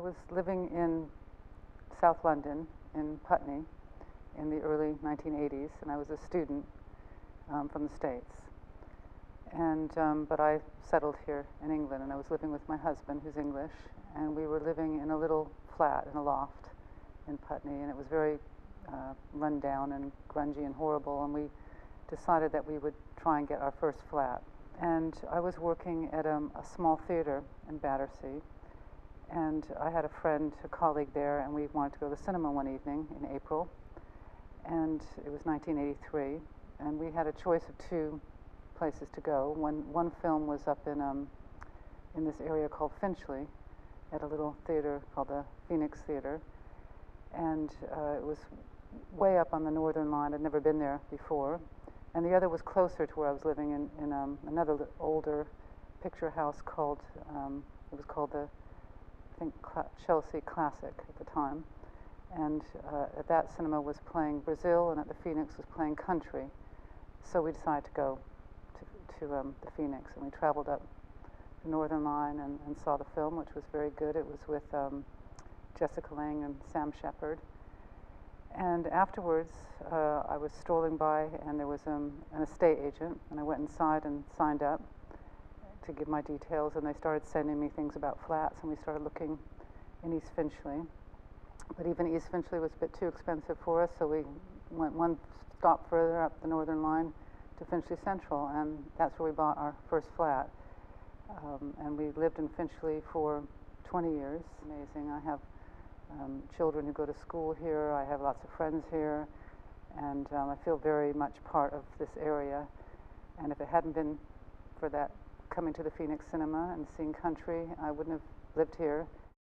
was living in South London, in Putney, in the early 1980s, and I was a student from the States. But I settled here in England, and I was living with my husband, who's English, and we were living in a little flat in a loft in Putney, and it was very run down and grungy and horrible, and we decided that we would try and get our first flat. And I was working at a small theater in Battersea, and I had a friend, a colleague there, and we wanted to go to the cinema one evening in April, and it was 1983, and we had a choice of two places to go. One film was up in this area called Finchley, at a little theater called the Phoenix Theater, and it was way up on the Northern Line. I'd never been there before, and the other was closer to where I was living in another older picture house called it was called the Chelsea Classic at the time, and at that cinema was playing Brazil, and at the Phoenix was playing country. So we decided to go to the Phoenix, and we traveled up the Northern Line and saw the film, which was very good. It was with Jessica Lange and Sam Shepard. And afterwards, I was strolling by, and there was an estate agent, and I went inside and signed up to give my details, and they started sending me things about flats, and we started looking in East Finchley. But even East Finchley was a bit too expensive for us, so we went one stop further up the Northern Line to Finchley Central, and that's where we bought our first flat. And we lived in Finchley for 20 years. Amazing. I have children who go to school here. I have lots of friends here, and I feel very much part of this area. And if it hadn't been for that coming to the Phoenix Cinema and seeing country, I wouldn't have lived here.